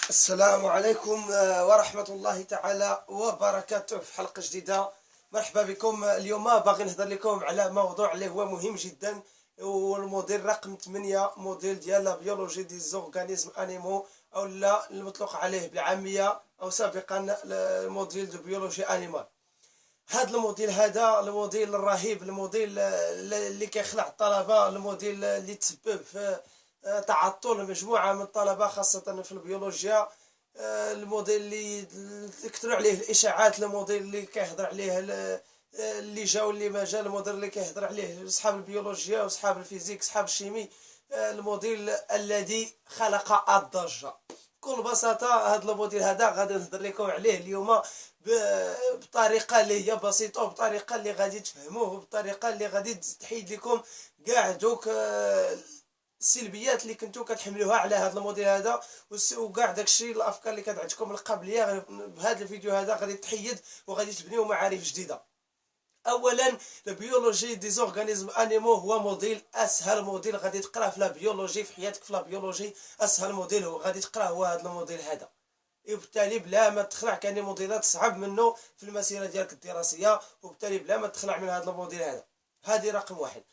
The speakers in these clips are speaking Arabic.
السلام عليكم ورحمة الله تعالى وبركاته في حلقة جديدة. مرحبا بكم. اليوم باغي نهضر لكم على موضوع اللي هو مهم جدا، والموديل رقم 8، موديل ديال لا بيولوجي دي زورغانيزم انيمو، او لا المطلق عليه بالعامية او سابقا الموديل دو بيولوجي انيمال. هذا الموديل، هذا الموديل الرهيب، الموديل اللي كيخلع الطلبة، الموديل اللي تسبب في تعطل مجموعة من الطلبة خاصة في البيولوجيا، الموديل اللي تكثر عليه الإشاعات، الموديل اللي كيهضر عليه اللي جا واللي ما جا، الموديل اللي كيهضر عليه صحاب البيولوجيا وصحاب الفيزيك صحاب الشيمي، الموديل الذي خلق الضجة. بكل بساطة هذا الموديل هذا غادي نهضر لكم عليه اليوم بطريقة اللي هي بسيطة، وبطريقة اللي غادي تفهموه، وبطريقة اللي غادي تحيد لكم كاع دوك السلبيات اللي كنتو كتحملوها على هذا الموديل هذا، وكاع داكشي الافكار اللي كانت عندكم القبليه. بهذا الفيديو هذا غادي تحيد وغادي تبنيو معارف جديده. اولا، البيولوجي دي زورغانيزم انيمو هو موديل، اسهل موديل غادي تقراه في لا بيولوجي في حياتك. في لا بيولوجي اسهل موديل هو غادي تقراه هو هذا الموديل هذا، وبالتالي بلا ما تخلع كاين موديلات صعب منه في المسيره ديالك الدراسيه، وبالتالي بلا ما تخلع من هذا الموديل هذا. هذه رقم واحد.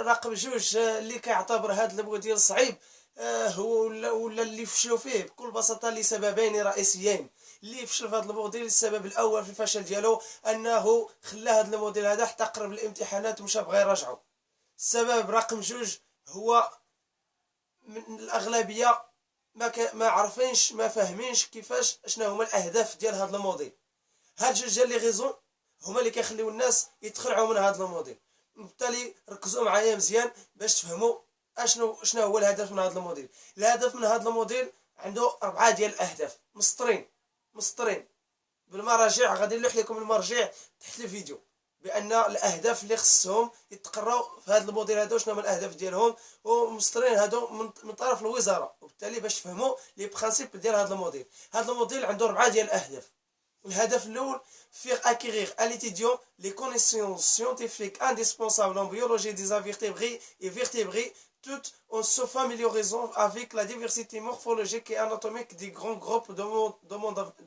رقم جوج، اللي كيعتبر هذا الموديل صعيب هو ولا اللي فشلوا فيه بكل بساطه لسببين رئيسيين. اللي فشل في هذا الموديل، السبب الاول في الفشل ديالو انه خلى هذا الموديل هذا حتى قرب الامتحانات ومشى بغى يراجعو. السبب رقم جوج هو من الاغلبيه ما عارفينش، ما فاهمينش كيفاش شنو هما الاهداف ديال هذا الموديل. هاد جوج ديال لي غيزون هما اللي كيخليو الناس يتخلعوا من هذا الموديل. بالتالي ركزوا معايا مزيان باش تفهموا شنو هو الهدف من هذا الموديل. الهدف من هذا الموديل عنده 4 ديال الاهداف مسطرين بالمراجع. غادي نلوح لكم المرجع تحت الفيديو بان الاهداف اللي خصهم يتقراو في هذا الموديل هذا شنو هما الاهداف ديالهم، ومسطرين هادو من طرف الوزاره، وبالتالي باش تفهموا لي برينسيپ ديال هذا الموديل. هذا الموديل عنده 4 ديال الاهداف. الهدف الاول: faire acquérir à l'étudiant les connaissances scientifiques indispensables en biologie des invertébrés et vertébrés, tout en se familiarisant avec la diversité morphologique et anatomique des grands groupes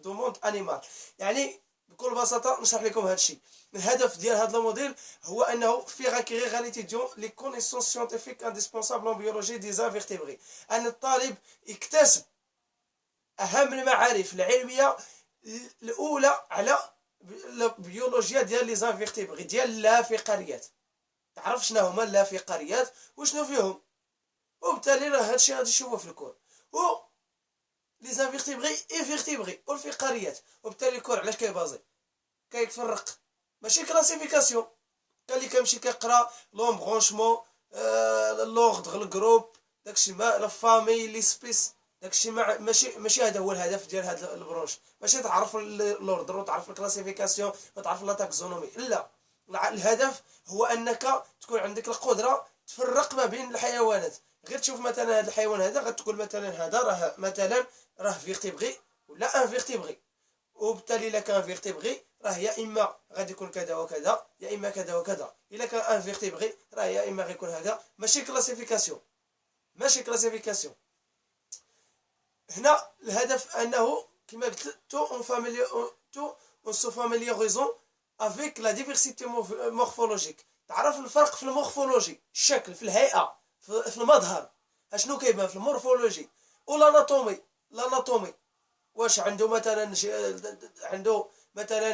de monde animal. يعني بكل بساطة نشرح لكم هذا الشيء. الهدف ديال هذا الموديل هو أنه faire acquérir à l'étudiant les connaissances scientifiques indispensables en biologie des invertébrés. أن الطالب يكتسب أهم المعارف العلمية الاولى على البيولوجيا ديال لي زانفيرتيبغي، ديال اللافقاريات. تعرف شنو هما اللافقاريات وشنو فيهم، وبالتالي راه هادشي غادي تشوفوه في الكور. و لي زانفيرتيبغي اي فيرتيبغي والفقاريات. وبالتالي الكور علاش كيبازي كيتفرق، ماشي كلاسيفيكاسيون. كان اللي كيمشي كيقرا لومبرونشمون، لوردغ، الجروب، داكشي ما لا فامي لي سبيس، داكشي ماشي هذا هو الهدف ديال هذا البرونش. ماشي تعرف لوردر وتعرف الكلاسيفيكاسيون وتعرف لا تاكزونومي، لا. الهدف هو انك تكون عندك القدره تفرق ما بين الحيوانات. غير تشوف مثلا هذا الحيوان هذا غتقول مثلا هذا راه مثلا فيرتيبغي ولا ان فيرتيبغي، وبالتالي الا كان فيرتيبغي راه يا اما غادي يكون كذا وكذا، يا اما كذا وكذا. الا كان ان فيرتيبغي راه يا اما غيكون هذا. ماشي كلاسيفيكاسيون. هنا الهدف انه كما قلت تو اون سو فاميلياريزون افيك لا ديفيرسيتي مورفولوجيك. تعرف الفرق في المورفولوجي، الشكل، في الهيئه، في المظهر، اشنو كيبان في المورفولوجي. والاناتومي واش عنده مثلا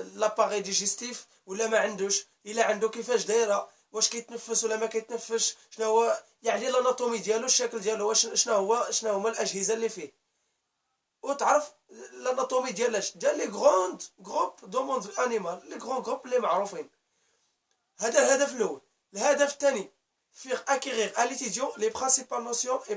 لاباري ديجيستيف ولا ما عندوش، الا عنده كيفاش دايره، واش كيتنفس ولا ما كيتنفسش، شنو هو يعني الاناتومي ديالو، الشكل ديالو، واش شنو هما الاجهزه اللي فيه. وتعرف الاناتومي ديال لي غروند غروب دو موند انيمال، لي غروند غروب اللي معروفين. هذا الهدف الاول. الهدف الثاني: faire acquérir à l'étudiant les principales notions et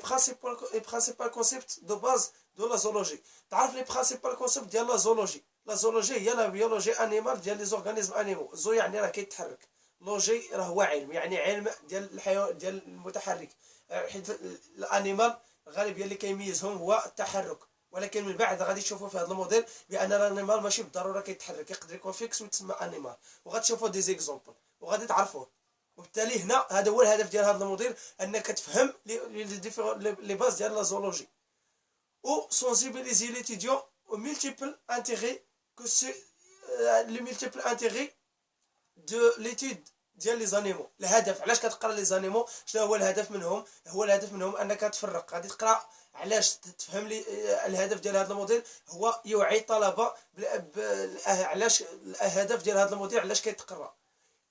principal concepts de base de la zoologie. تعرف لي برينسيبال كونسيبت ديال لا زولوجي. لا زولوجي هي لا بيولوجي انيمال ديال لي زورغانيزم انيمو. زو يعني راه كيتحرك، لوجي راه هو علم، يعني علم ديال الحيوان ديال المتحرك. حيت الانيمال الغالبيه اللي كيميزهم هو التحرك، ولكن من بعد غادي تشوفوا في هذا الموديل بان الانيمال ماشي بالضروره كيتحرك، يقدر يكون فيكس ويتسمى انيمال، وغتشوفوا دي زيكزامبل وغادي تعرفوه. وبالتالي هنا هذا هو الهدف ديال هذا الموديل، انك تفهم لي باز ديال لا زولوجي. ou sensibiliser l'étudiant aux multiples intérêts que c'est les multiples intérêts de l'étude ديال لي زانيمو. الهدف علاش كتقرا لي زانيمو، شنو هو الهدف منهم؟ هو الهدف منهم انك تفرق، غادي تقرا علاش تفهم لي. الهدف ديال هذا الموديل هو يوعي الطلبه علاش الهدف ديال هذا الموديل علاش كيتقرا،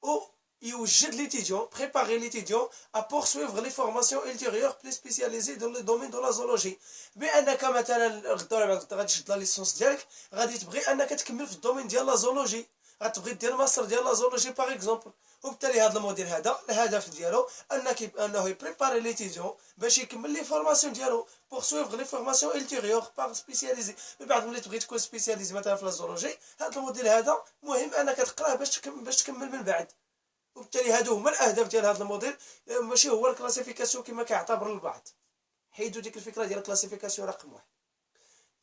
او يوجد l'étudiant, préparer l'étudiant à poursuivre les formations ultérieures plus spécialisées dans le domaine de la zoologie. بانك مثلا غدا ولا بعد غدا غادي تشد لا ليسونس ديالك، غادي تبغي انك تكمل في الدومين ديال لا زولوجي، غتبغي دير ماستر ديال لا زولوجي باغ اكزومبل. وبالتالي هذا الموديل هذا الهدف ديالو انه يبريباري ليتيديون باش يكمل لي فورماسيون ديالو بورسويفغ لي فورماسيون التيريور باغ سبيسياليزي. من بعد ملي تبغي تكون سبيسياليزي مثلا في لا زولوجي، هذا الموديل هذا مهم انك تقراه باش تكمل من بعد. وبالتالي هادو هما الاهداف ديال هذا الموديل، ماشي هو الكلاسيفيكاسيون كما كيعتبر البعض. حيدوا ديك الفكره ديال الكلاسيفيكاسيون رقم واحد.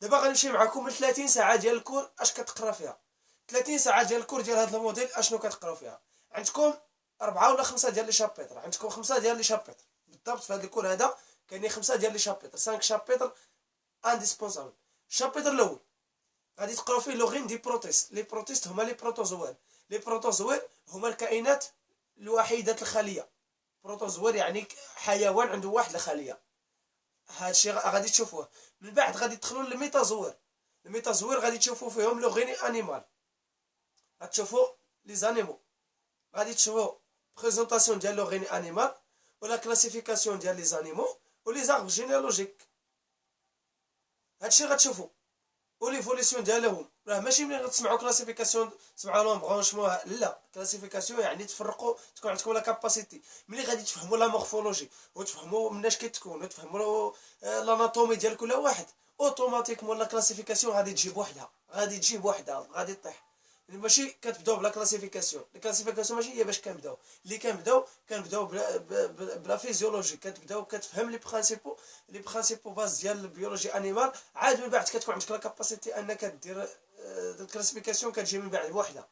دابا غنمشي معكم من 30 ساعه ديال الكور اش كتقرا فيها. 30 ساعه ديال الكور ديال هذا الموديل اشنو كتقراو فيها؟ عندكم 4 ولا 5 ديال لي شابيتر، عندكم 5 ديال لي شابيتر بالضبط في هذا الكور هذا. كاينين 5 ديال لي شابيتر، 5 شابيتر انديسبونسابل. الشابيتر الاول غادي تقراو فيه لوغين دي بروتيست. لي بروتيست هما لي بروتوزوار. لي بروتوزوار هما الكائنات الوحيدة الخلية. بروتوزوار يعني حيوان عنده واحد الخلية. هادشي غادي تشوفوه. من بعد غادي تدخلوا للميتازوار. الميتازوار غادي تشوفوا فيهم لو غيني انيمال، غتشوفوا لي زانيمو، غادي تشوفوا بريزونطاسيون ديال لو غيني انيمال ولا كلاسيفيكاسيون ديال لي زانيمو ولي زارب جينيالوجيك. هادشي غتشوفوا وليفوليسيون ديالهم. راه ماشي ملي غتسمعوا كلاسيفيكاسيون تسمعوا لهم برونشمون، لا، كلاسيفيكاسيون يعني تفرقوا، تكون عندكم لا كاباسيتي. ملي غادي تفهموا لا مورفولوجي وتفهموا مناش كيتكون وتفهموا لاناتومي ديال كل واحد، اوتوماتيكمون لا كلاسيفيكاسيون غادي تجيب وحدها، غادي طيح. ماشي كتبداو بلا كلاسيفيكاسيون. الكلاسيفيكاسيون ماشي هي باش كنبداو بلا فيزيولوجي. كتبداو كتفهم لي برينسيپو باز ديال البيولوجي انيمال. عاد من بعد كتكون عندك لا كاباسيتي انك دير الكلاسيفيكاسيون كتجي من بعد بوحدها.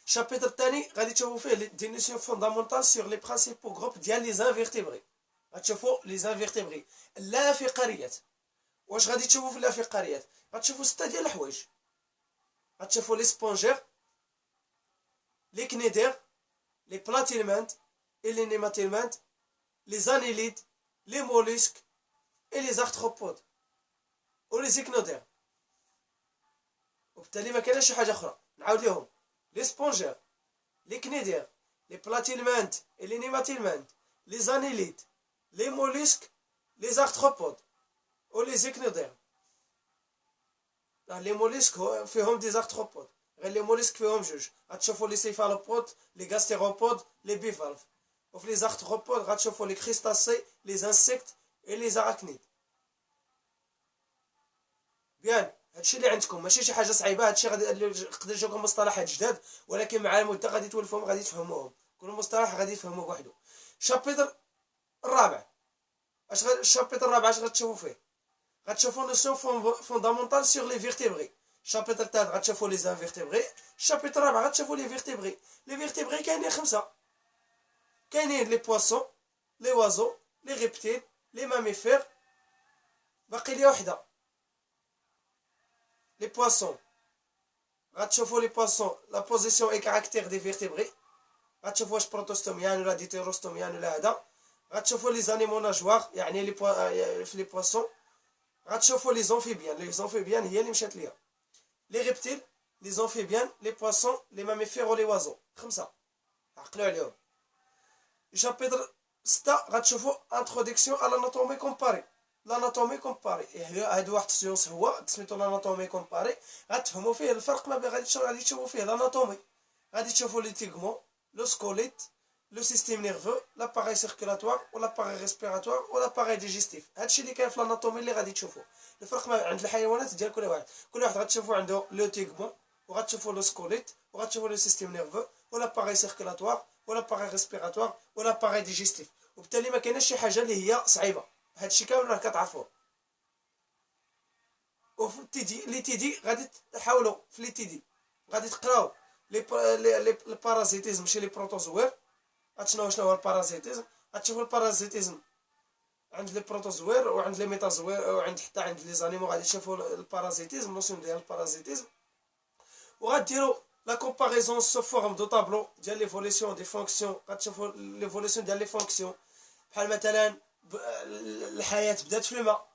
الشابيتر الثاني غادي تشوفوا فيه دي نوسيون فوندامونتال سور لي برينسيپو غروب ديال لي زانفيرتيبري. غتشوفوا لي زانفيرتيبري اللافقاريات. واش غادي تشوفوا في اللافقاريات؟ غتشوفوا 6 ديال الحوايج. غتشوفوا لي سبونجير، لي كنيدير، لي بلاتيلمانت et les nématelmintes, les annélides, les mollusques et les arthropodes ou les echinodermes. وبالتالي ما كاينش شي حاجه اخرى. نعاود لهم: لي سبونجير، لي كنيدير، لي بلاتيلمانت et les nématelmintes, les annélides, les mollusques, les arthropodes ou les echinodermes. لي موليسك فيهم دي زارثروبود، غير لي موليسك فيهم جوج. غتشوفوا لي سيفالوبود، لي غاستيروبود، لي بيفالف. وفي لي زارثروبود غتشوفوا لي كريستاسي، لي انسيكت اي لي زاراكنيد. بيان، هادشي اللي عندكم ماشي شي حاجه صعيبه. هادشي غادي يقدر يجيكم مصطلحات جداد، ولكن مع المده غادي تولفوهم، غادي تفهموهم. كل مصطلح غادي تفهموه بوحدو. الشابيتر الرابع الشابيتر الرابع اش غتشوفوا فيه؟ غتشوفوا نوسيون فوندامونتال سور لي فيرتيبري. الشابيتر الثالث غتشوفوا لي زانفيرتيبري. الشابيتر الرابع غتشوفوا لي فيرتيبري. لي فيرتيبري كاينين 5، كاينين لي بواسون، لي وازو، لي ريبتيل، لي ماميفير. باقي لي وحده، لي بواسون. غتشوفوا لي بواسون لا بوزيسيون اي كاركتير دي فيرتيبري. غتشوفوا واش بروتوستوميان ولا ديتيروستوميان ولا هذا. غتشوفوا لي زانيمو ناجوار يعني في لي بواسون. غتشوفوا لي زونفيبيان. لي زونفيبيان هي اللي مشات ليا. لي ريبتيل، لي زونفيبيان، لي بواسون، لي ماميفير ولي وازو. 5 عقلوا عليهم. شابيتر 6 غتشوفوا انتروداكسيون على لاناتومي كومباري. لاناتومي كومباري هذا واحد السيونس هو سميتو لاناتومي كومباري. غتفهموا فيه الفرق ما بين غادي تشوفوا فيه لاناتومي. غادي تشوفوا لي تيغمون، لو سكوليت، لو سيستيم نيرفو، لاباراي سيركولاتوار ولاباراي ريسبيراتوار ولاباراي ديجيستيف. هادشي اللي كاين في لاناتومي اللي غادي تشوفوا. الفرق ما عند الحيوانات ديال كل واحد غتشوفوا عنده لو تيغمون، وغتشوفوا لو سكوليت، وغتشوفوا لو سيستيم نيرفو ولاباراي سيركولاتوار ولاباراي ريسبيراتوار ولاباراي ديجيستيف. وبالتالي ما كايناش شي حاجه اللي هي صعيبه. هادشي كامل راه كتعرفوه. وفي التيدي لي تيدي غادي تحاولوا في لي تيدي غادي تقراو لي بارازيتيزم ماشي لي بروتوزوير. شنو هو البارازيتيزم؟ غتشوفوا البارازيتيزم عند لي بروتوزوير وعند لي ميتازوير وعند حتى عند لي زانيمو غادي تشوفوا البارازيتيزم، نوسيون ديال البارازيتيزم. وغديروا لا كومباريزون سو فورم دو طابلو ديال ليفوليسيون دي فونكسيون. غتشوفوا ليفوليسيون ديال لي فونكسيون، بحال مثلا الحياه بدات في الماء،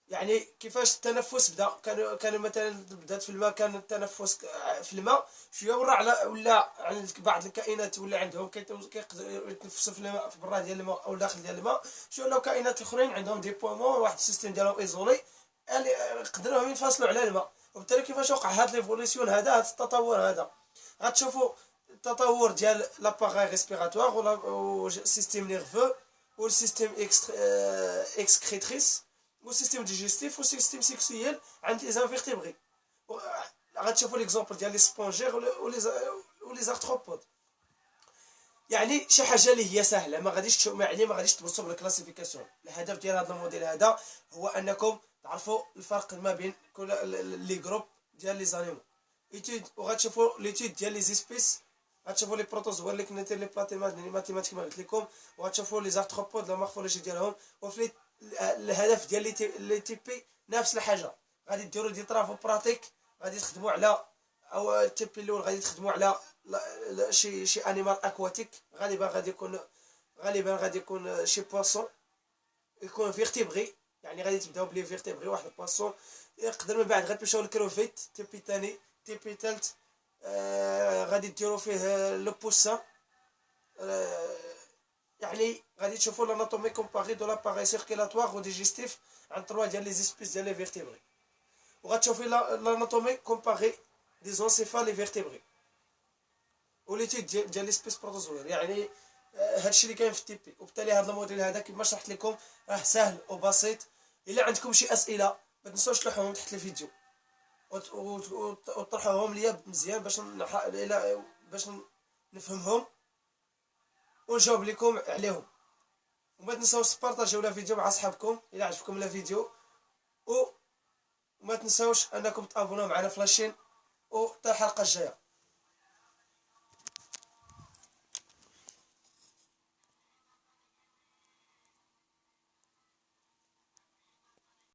يعني كيفاش التنفس بدا. كان مثلا بدات في الماء، كان التنفس في الماء شويه ولا عند بعض الكائنات ولا عندهم كيقدروا يتنفسوا في الماء، في برا ديال الماء او داخل ديال الماء. شويه لو كائنات اخرين عندهم دي بومون، واحد السيستيم ديالهم ايزولي، يعني يقدروهم ينفصلوا على الماء. وبالتالي كيفاش وقع هاد ليفوليسيون هذا التطور هذا؟ غتشوفوا التطور ديال لاباغاي ريسبيراتوار و السيستيم نيرفو والسيستيم اكسكريتريس والسيستيم ديجستيف والسيستيم سيكسويل عند لي زانفيرتيبري. غتشوفوا ليكزومبل ديال لي سبونجير ولي زارتروبود. يعني شي حاجه اللي هي سهله، ما غاديش تبصوا بالكلاسيفيكاسيون. الهدف ديال هذا الموديل هذا هو انكم تعرفوا الفرق ما بين كل لي جروب ديال لي زانيمو ايتود. وغتشوفوا ليتود ديال لي زيسبيس، غتشوفوا لي بروتوزوار اللي كنا لي ماتيماتيك ما قلت لكم، وغتشوفوا لي زارتروبود لا مورفولوجي ديالهم. وفي الهدف ديال لي تيبي نفس الحاجه. غادي ديروا دي طرافو براتيك، غادي تخدموا على او التيبي الاول غادي تخدموا على شي انيمال اكواتيك. غالبا غادي يكون شي بواسون، يكون فيرتيبري. يعني غادي تبداو بلي فيرتيبري، واحد البواسون. يقدر من بعد غتمشيو للكروفيت، تيبي ثاني، تيبي ثالث. غادي ديروا فيه لو بوسان. يعني غادي تشوفوا لاناتومي كومباري دو لاباري سيركيلاتوار و ديجستيف عند 3 ديال لي زيسبيس ديال لي فيرتيبري. وغتشوفي لاناتومي كومباري دي زونسيفال لي فيرتيبري وليتيد ديال لي سبيس بروتوزوير. يعني هادشي اللي كاين في التيبي. وبالتالي هذا الموديل هذا كما شرحت لكم راه سهل وبسيط. الا عندكم شي اسئله ما تنسوش تلوحوهم تحت الفيديو وطرحوهم ليا مزيان باش نفهمهم ونجاوب لكم عليهم. وما تنساوش تبارطاجيو الفيديو مع اصحابكم الا عجبكم الفيديو، وما تنساوش انكم تابوناو معنا في لاشين. وحتى الحلقه الجايه.